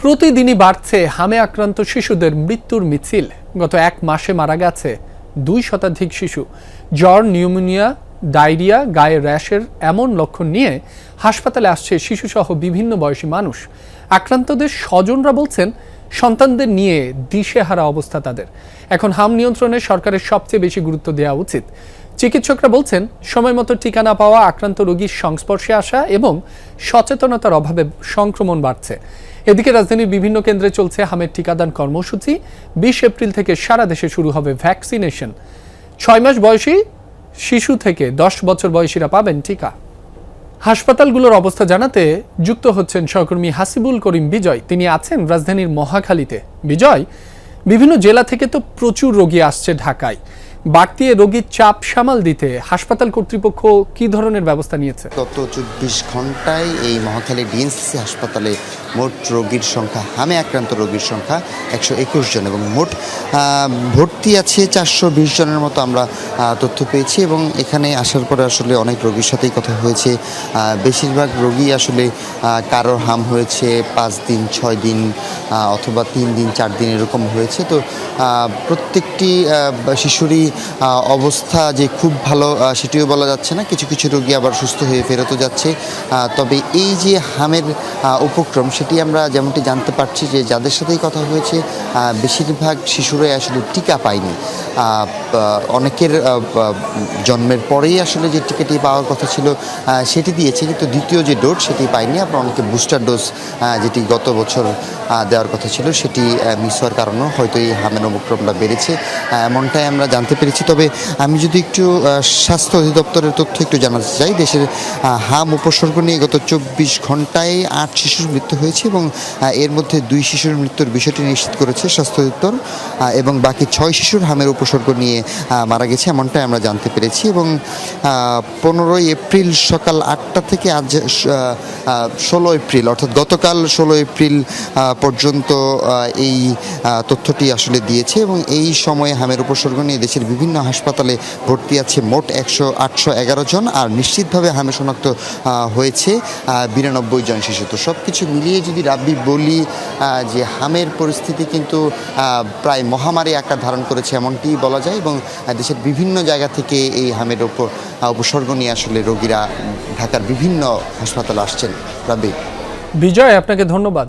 প্রতিদিনই বাড়ছে হামে আক্রান্ত শিশুদের মৃত্যুর মিছিল। গত এক মাসে মারা গেছে 2 শতাধিক শিশু। জ্বর, নিউমোনিয়া, ডায়রিয়া, গায়ে র্যাশের এমন লক্ষণ নিয়ে হাসপাতালে আসছে শিশুসহ বিভিন্ন বয়সী মানুষ। আক্রান্তদের স্বজনরা বলছেন সন্তানদের নিয়ে দিশেহারা অবস্থা তাদের। এখন হাম নিয়ন্ত্রণে সরকারের সবচেয়ে বেশি গুরুত্ব দেওয়া উচিত। চিকিৎসকরা বলছেন সময়মতো টিকা না পাওয়া, আক্রান্ত রোগীর সংস্পর্শে আসা এবং সচেতনতার অভাবে সংক্রমণ বাড়ছে। এদিকে রাজধানীর বিভিন্ন কেন্দ্রে চলছে হামের টিকাদান কর্মসূচি। 20 এপ্রিল থেকে সারা দেশে শুরু হবে ভ্যাকসিনেশন। 6 মাস বয়সী শিশু থেকে 10 বছর বয়সীরা পাবেন টিকা। হাসপাতালগুলোর অবস্থা জানাতে যুক্ত হচ্ছেন সহকর্মী হাসিবুল করিম বিজয়। তিনি আছেন রাজধানীর মহাখালীতে। বিজয়, বিভিন্ন জেলা থেকে তো প্রচুর রোগী আসছে ঢাকায়। বাড়তি রোগীর চাপ সামাল দিতে হাসপাতাল কর্তৃপক্ষ কি ধরনের ব্যবস্থা নিয়েছে? গত 24 ঘন্টায় এই মহাখালী ডিএনসিসি হাসপাতালে মোট রোগীর সংখ্যা, হামে আক্রান্ত রোগীর সংখ্যা 121 জন এবং মোট ভর্তি আছে 420 জনের মতো আমরা তথ্য পেয়েছি। এবং এখানে আসার পরে আসলে অনেক রোগীর সাথেই কথা হয়েছে। বেশিরভাগ রোগী আসলে কারোর হাম হয়েছে 5 দিন, 6 দিন অথবা 3 দিন, 4 দিন এরকম হয়েছে। তো প্রত্যেকটি শিশুরই অবস্থা যে খুব ভালো সেটিও বলা যাচ্ছে না। কিছু কিছু রোগী আবার সুস্থ হয়ে ফেরতও যাচ্ছে। তবে এই যে হামের উপক্রম, সেটি আমরা যেমনটি জানতে পারছি যে যাদের সাথেই কথা হয়েছে বেশিরভাগ শিশুরাই আসলে টিকা পায়নি। অনেকের জন্মের পরেই আসলে যে টিকাটি পাওয়ার কথা ছিল সেটি দিয়েছে, কিন্তু দ্বিতীয় যে ডোজ সেটি পায়নি। আবার অনেকে বুস্টার ডোজ যেটি গত বছর দেওয়ার কথা ছিল সেটি মিস হওয়ার কারণেও হয়তো এই হামের উপক্রমটা বেড়েছে, এমনটাই আমরা জানতে পেরেছি। তবে আমি যদি একটু স্বাস্থ্য অধিদপ্তরের তথ্য একটু জানাতে চাই, দেশের হাম উপসর্গ নিয়ে গত 24 ঘন্টায় 8 শিশুর মৃত্যু হয়েছে এবং এর মধ্যে 2 শিশুর মৃত্যুর বিষয়টি নিশ্চিত করেছে স্বাস্থ্য অধিদপ্তর এবং বাকি 6 শিশুর হামের উপসর্গ নিয়ে মারা গেছে, এমনটাই আমরা জানতে পেরেছি। এবং 15 এপ্রিল সকাল 8টা থেকে আজ 16 এপ্রিল অর্থাৎ গতকাল 16 এপ্রিল পর্যন্ত এই তথ্যটি আসলে দিয়েছে। এবং এই সময়ে হামের উপসর্গ নিয়ে দেশের বিভিন্ন হাসপাতালে ভর্তি আছে মোট 811 জন, আর নিশ্চিতভাবে হামে শনাক্ত হয়েছে 92 জন শিশু। তো সব কিছু মিলিয়ে যদি রাব্বি বলি যে হামের পরিস্থিতি কিন্তু প্রায় মহামারী আকার ধারণ করেছে এমনটি বলা যায়। এবং দেশের বিভিন্ন জায়গা থেকে এই হামের উপসর্গ নিয়ে আসলে রোগীরা ঢাকার বিভিন্ন হাসপাতালে আসছেন। রাব্বি। বিজয়, আপনাকে ধন্যবাদ।